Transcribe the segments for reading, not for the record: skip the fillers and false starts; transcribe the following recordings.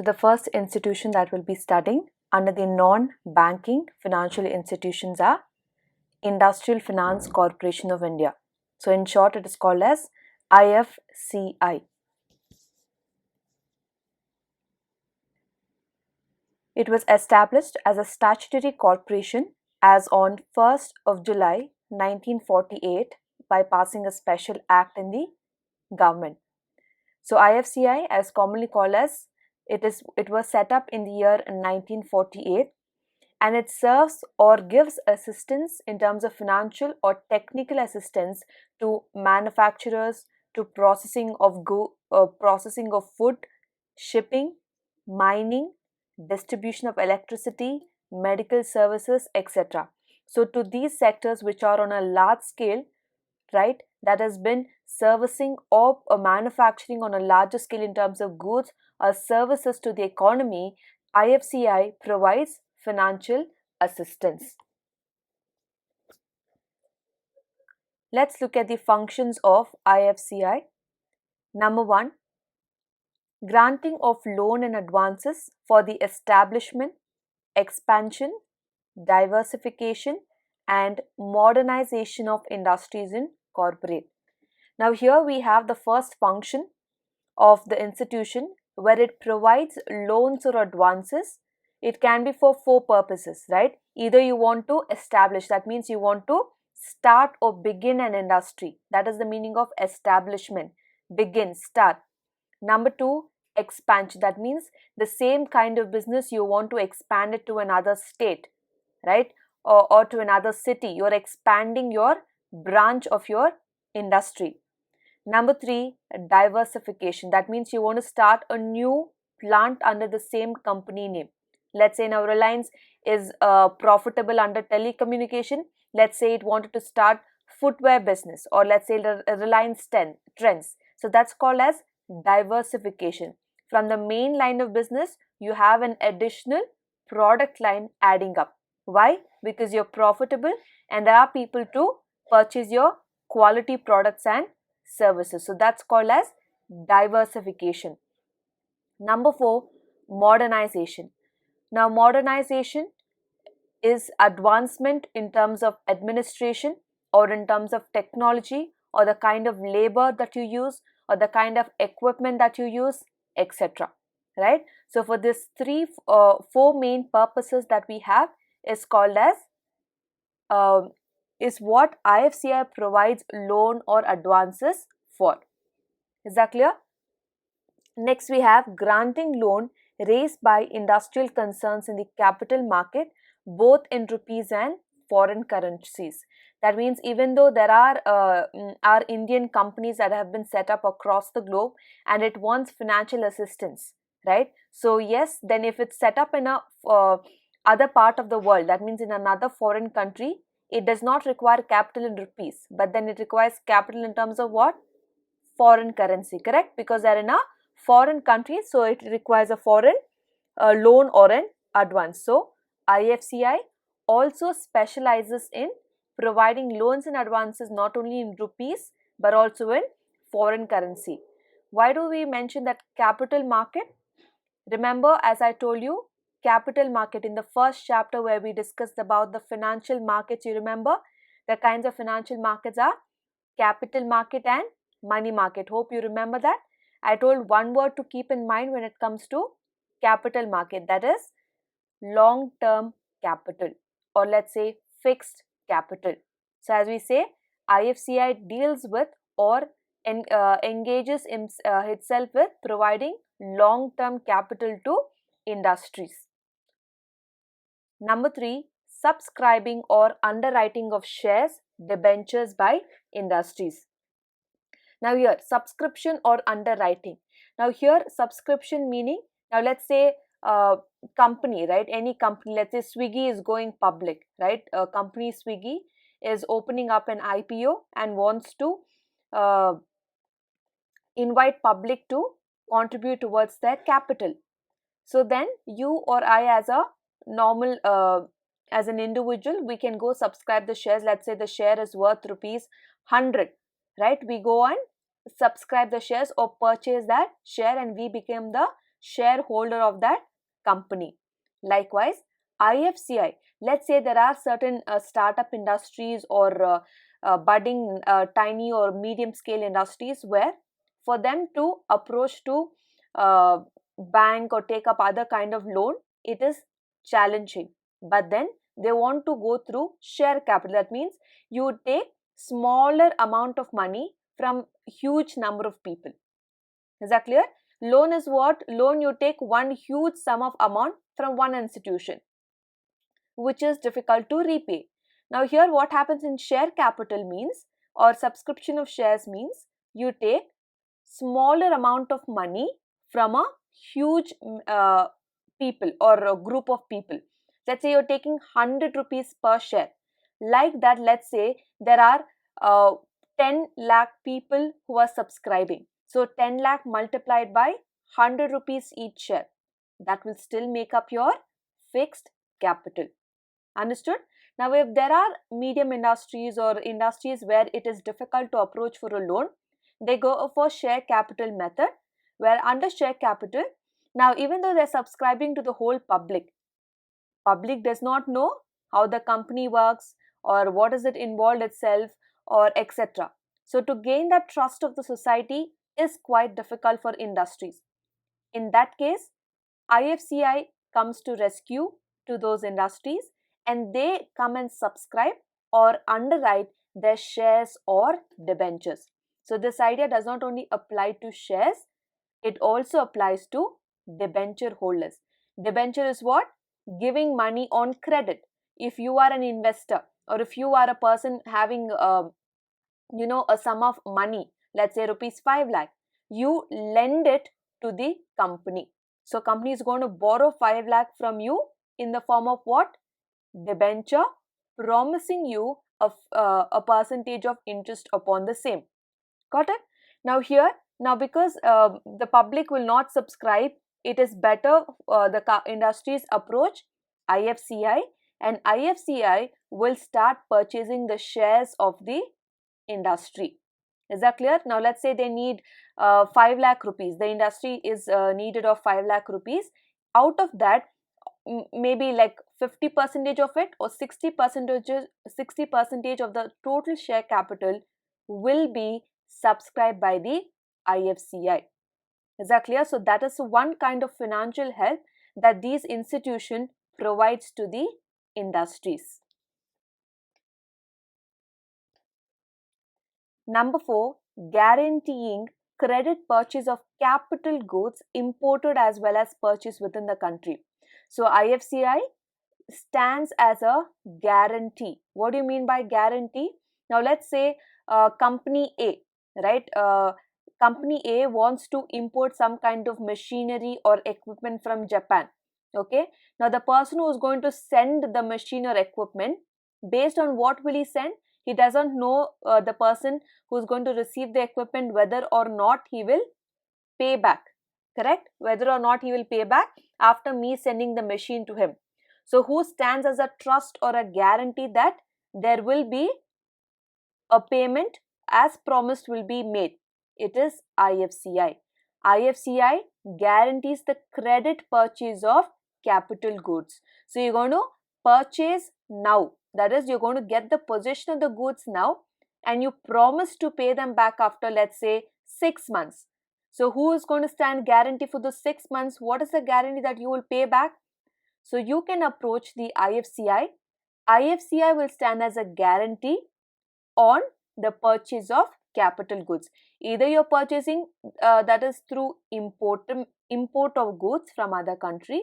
So the first institution that we'll be studying under the non-banking financial institutions are Industrial Finance Corporation of India. So in short, it is called as IFCI. It was established as a statutory corporation as on 1st of July 1948 by passing a special act in the government. So IFCI, as commonly called as, it was set up in the year 1948, and it serves or gives assistance in terms of financial or technical assistance to manufacturers, to processing of food, shipping, mining, distribution of electricity, medical services, etc. So to these sectors which are on a large scale, right, that has been servicing or manufacturing on a larger scale in terms of goods or services to the economy, IFCI provides financial assistance. Let's look at the functions of IFCI. Number 1, granting of loan and advances for the establishment, expansion, diversification, and modernization of industries in corporate. Now here we have the first function of the institution where it provides loans or advances. It can be for 4 purposes, right? Either you want to establish, that means you want to start or begin an industry. That is the meaning of establishment. Begin, start. Number 2, expansion. That means the same kind of business you want to expand it to another state, right? Or to another city. You're expanding your branch of your industry. Number 3, diversification. That means you want to start a new plant under the same company name. Let's say now Reliance is profitable under telecommunication. Let's say it wanted to start footwear business, or let's say Reliance Trends. So that's called as diversification. From the main line of business, you have an additional product line adding up. Why? Because you're profitable and there are people to purchase your quality products and services. So that's called as diversification. Number 4, modernization. Now modernization is advancement in terms of administration or in terms of technology or the kind of labor that you use or the kind of equipment that you use, etc. Right? So for this 4 main purposes that we have is called as is what IFCI provides loan or advances for. Is that clear? Next we have granting loan raised by industrial concerns in the capital market, both in rupees and foreign currencies. That means even though there are Indian companies that have been set up across the globe and it wants financial assistance, right? So yes, then if it's set up in a other part of the world, that means in another foreign country, it does not require capital in rupees, but then it requires capital in terms of what? Foreign currency, correct? Because they're in a foreign country, so it requires a foreign loan or an advance. So IFCI also specializes in providing loans and advances not only in rupees but also in foreign currency. Why do we mention that capital market? Remember, as I told you, capital market in the first chapter where we discussed about the financial markets, you remember the kinds of financial markets are capital market and money market. Hope you remember that. I told one word to keep in mind when it comes to capital market, that is long-term capital, or let's say fixed capital. So as we say, IFCI deals with or engages itself with providing long-term capital to industries. Number 3, subscribing or underwriting of shares, debentures by industries. Now here, subscription or underwriting. Now here, subscription meaning, now let's say company, right? Any company, let's say Swiggy is going public, right? Company Swiggy is opening up an IPO and wants to invite public to contribute towards their capital. So then you or I as a normal, as an individual, we can go subscribe the shares. Let's say the share is worth rupees 100, right? We go and subscribe the shares or purchase that share and we become the shareholder of that company. Likewise, IFCI, let's say there are certain startup industries or budding tiny or medium scale industries where for them to approach to uh, bank or take up other kind of loan, it is challenging. But then they want to go through share capital. That means you take smaller amount of money from huge number of people. Is that clear? Loan is what? Loan, you take one huge sum of amount from one institution, which is difficult to repay. Now here what happens in share capital means, or subscription of shares means, you take smaller amount of money from a huge people or a group of people. Let's say you're taking 100 rupees per share. Like that, let's say there are 10 lakh people who are subscribing. So 10 lakh multiplied by 100 rupees each share. That will still make up your fixed capital. Understood? Now, if there are medium industries or industries where it is difficult to approach for a loan, they go for share capital method, where under share capital, now even though they're subscribing to the whole public does not know how the company works or what is it involved itself or etc. So to gain that trust of the society is quite difficult for industries. In that case, IFCI comes to rescue to those industries and they come and subscribe or underwrite their shares or debentures. So this idea does not only apply to shares, it also applies to debenture holders. Debenture is what? Giving money on credit. If you are an investor or if you are a person having a sum of money, let's say rupees 5 lakh, you lend it to the company. So company is going to borrow 5 lakh from you in the form of what? Debenture, promising you a percentage of interest upon the same. Got it? Now here, now because the public will not subscribe, it is better the industries approach IFCI, and IFCI will start purchasing the shares of the industry. Is that clear? Now let's say they need 5 lakh rupees. The industry is needed of 5 lakh rupees. Out of that, maybe like 50% of it or 60% of the total share capital will be subscribed by the IFCI. Is that clear? So that is one kind of financial help that these institutions provides to the industries. Number 4, guaranteeing credit purchase of capital goods imported as well as purchased within the country. So IFCI stands as a guarantee. What do you mean by guarantee? Now let's say company A, right? Company A wants to import some kind of machinery or equipment from Japan. Okay. Now the person who is going to send the machine or equipment, based on what will he send? He doesn't know the person who is going to receive the equipment whether or not he will pay back. Correct? Whether or not he will pay back after me sending the machine to him. So who stands as a trust or a guarantee that there will be a payment as promised will be made? It is IFCI. IFCI guarantees the credit purchase of capital goods. So you're going to purchase now. That is, you're going to get the possession of the goods now and you promise to pay them back after, let's say, 6 months. So who is going to stand guarantee for the 6 months? What is the guarantee that you will pay back? So you can approach the IFCI. IFCI will stand as a guarantee on the purchase of capital goods. Either you're purchasing that is through import of goods from other country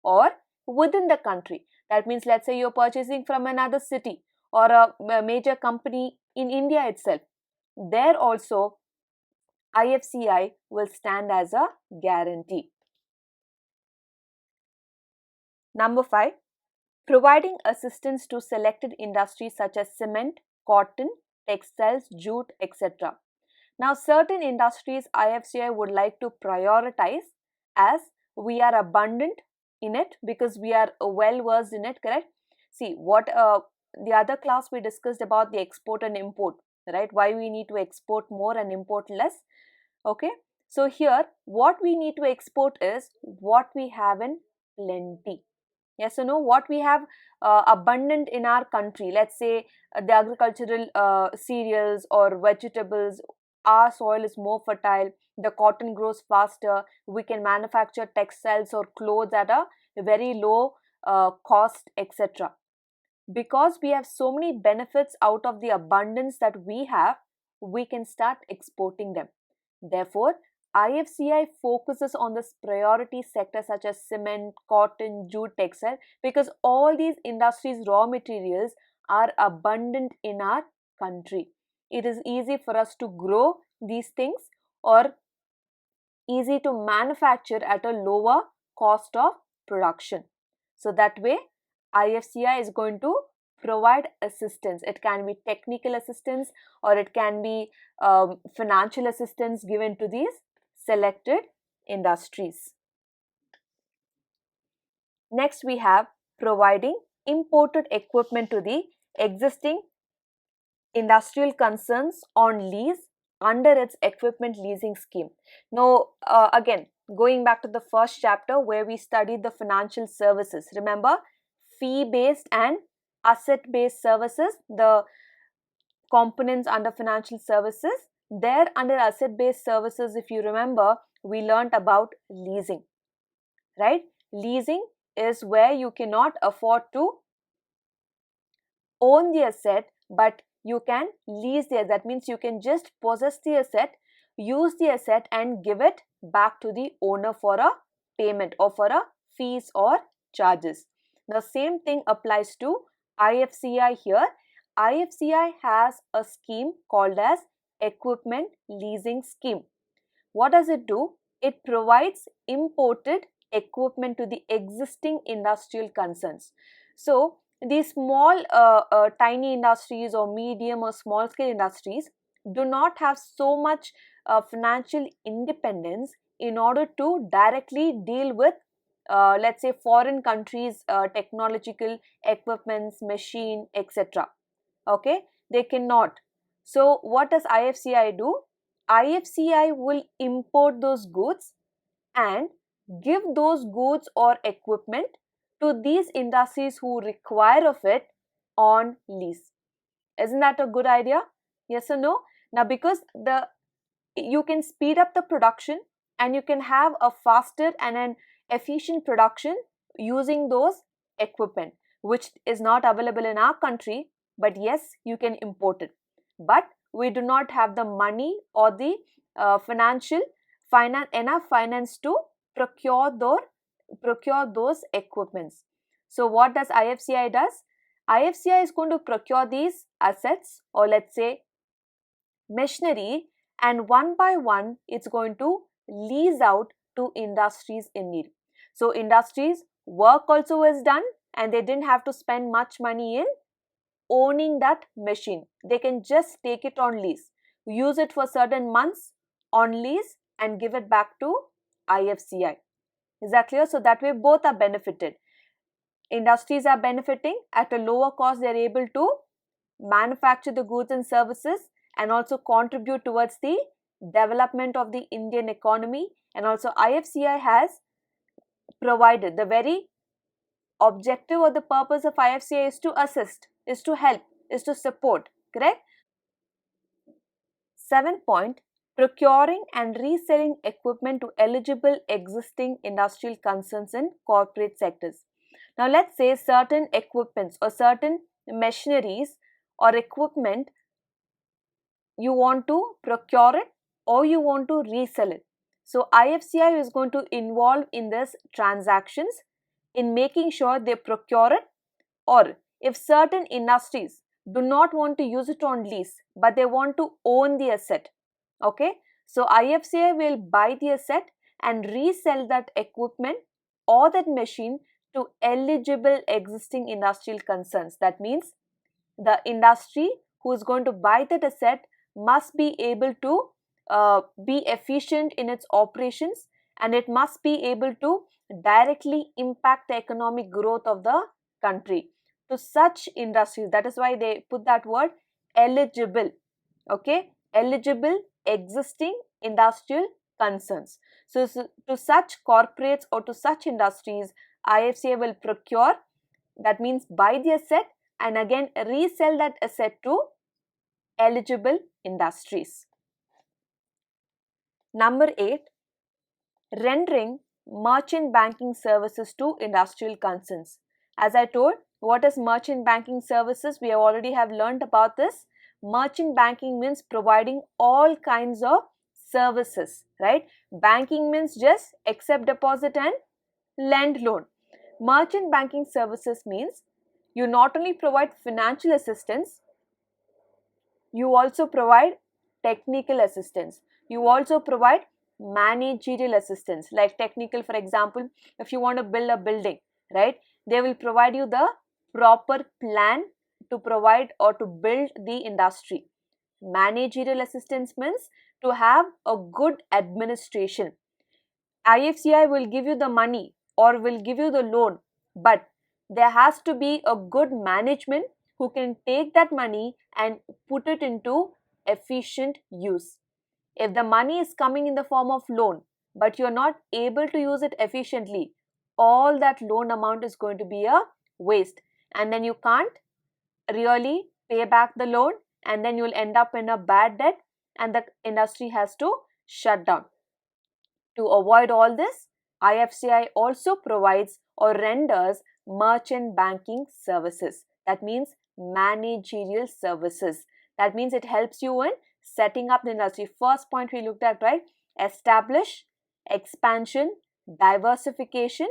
or within the country. That means let's say you're purchasing from another city or a major company in India itself. There also IFCI will stand as a guarantee. Number 5, providing assistance to selected industries such as cement, cotton, textiles, jute, etc. Now, certain industries IFCI would like to prioritize as we are abundant in it because we are well versed in it, correct? See, what the other class we discussed about the export and import, right? Why we need to export more and import less, okay? So here what we need to export is what we have in plenty. Yes or no? What we have abundant in our country. Let's say the agricultural cereals or vegetables. Our soil is more fertile. The cotton grows faster. We can manufacture textiles or clothes at a very low cost, etc. Because we have so many benefits out of the abundance that we have, we can start exporting them. Therefore, IFCI focuses on this priority sector such as cement, cotton, jute, textile, because all these industries' raw materials are abundant in our country. It is easy for us to grow these things or easy to manufacture at a lower cost of production. So that way, IFCI is going to provide assistance. It can be technical assistance or it can be financial assistance given to these selected industries. Next, we have providing imported equipment to the existing industrial concerns on lease under its equipment leasing scheme. Now, again, going back to the first chapter where we studied the financial services. Remember, fee-based and asset-based services, the components under financial services. There under asset-based services, if you remember, we learnt about leasing, right? Leasing is where you cannot afford to own the asset, but you can lease the asset. That means you can just possess the asset, use the asset and give it back to the owner for a payment or for a fees or charges. The same thing applies to IFCI here. IFCI has a scheme called as Equipment Leasing Scheme. What does it do? It provides imported equipment to the existing industrial concerns. So, these small, tiny industries or medium or small scale industries do not have so much financial independence in order to directly deal with, let's say, foreign countries' technological equipments, machine, etc. Okay, they cannot. So, what does IFCI do? IFCI will import those goods and give those goods or equipment to these industries who require of it on lease. Isn't that a good idea? Yes or no? Now, because you can speed up the production and you can have a faster and an efficient production using those equipment, which is not available in our country, but yes, you can import it. But we do not have the money or the enough finance to procure those equipments. So what does IFCI does? IFCI is going to procure these assets or let's say machinery, and one by one it's going to lease out to industries in need. So industries work also is done and they didn't have to spend much money in owning that machine. They can just take it on lease, use it for certain months on lease and give it back to IFCI. Is that clear? So that way both are benefited. Industries are benefiting at a lower cost. They are able to manufacture the goods and services and also contribute towards the development of the Indian economy. And also IFCI has provided the very objective or the purpose of IFCI is to assist, is to help, is to support, correct? 7th point, procuring and reselling equipment to eligible existing industrial concerns in corporate sectors. Now let's say certain equipments or certain machineries or equipment you want to procure it or you want to resell it. So IFCI is going to involve in this transactions in making sure they procure it, or if certain industries do not want to use it on lease but they want to own the asset, okay, so IFCI will buy the asset and resell that equipment or that machine to eligible existing industrial concerns. That means the industry who is going to buy that asset must be able to be efficient in its operations and it must be able to directly impact the economic growth of the country. To such industries, that is why they put that word eligible, okay, eligible existing industrial concerns. So to such corporates or to such industries, IFCI will procure, that means buy the asset and again resell that asset to eligible industries. Number 8, rendering merchant banking services to industrial concerns. As I told, what is merchant banking services? We already have learned about this. Merchant banking means providing all kinds of services, right? Banking means just accept deposit and lend loan. Merchant banking services means you not only provide financial assistance, you also provide technical assistance. You also provide managerial assistance. Like technical, for example, if you want to build a building, right, they will provide you the proper plan to provide or to build the industry. Managerial assistance means to have a good administration. IFCI will give you the money or will give you the loan, but there has to be a good management who can take that money and put it into efficient use. If the money is coming in the form of loan, but you're not able to use it efficiently, all that loan amount is going to be a waste, and then you can't really pay back the loan, and then you'll end up in a bad debt and the industry has to shut down. To avoid all this, IFCI also provides or renders merchant banking services. That means managerial services. That means it helps you in setting up the industry. First point we looked at, right? Establish, expansion, diversification,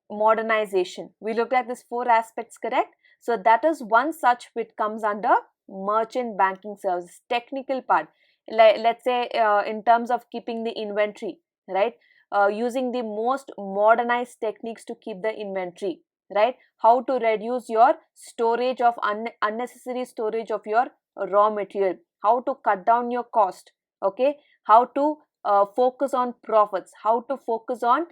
modernization. We looked at these 4 aspects, correct? So that is one such which comes under merchant banking services. Technical part, let's say in terms of keeping the inventory, right? Using the most modernized techniques to keep the inventory, right? How to reduce your storage of unnecessary storage of your raw material, how to cut down your cost, okay? How to focus on profits, how to focus on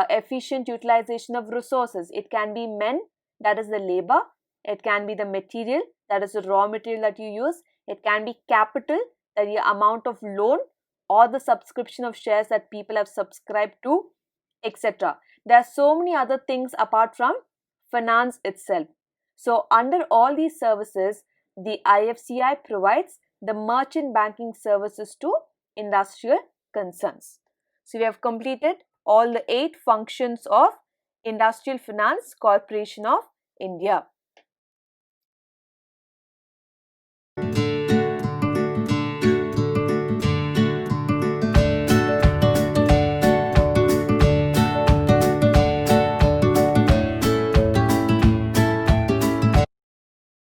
efficient utilization of resources. It can be men, that is the labor. It can be the material, that is the raw material that you use. It can be capital, the amount of loan or the subscription of shares that people have subscribed to, etc. There are so many other things apart from finance itself. So under all these services, the IFCI provides the merchant banking services to industrial concerns. So we have completed all the 8 functions of Industrial Finance Corporation of India.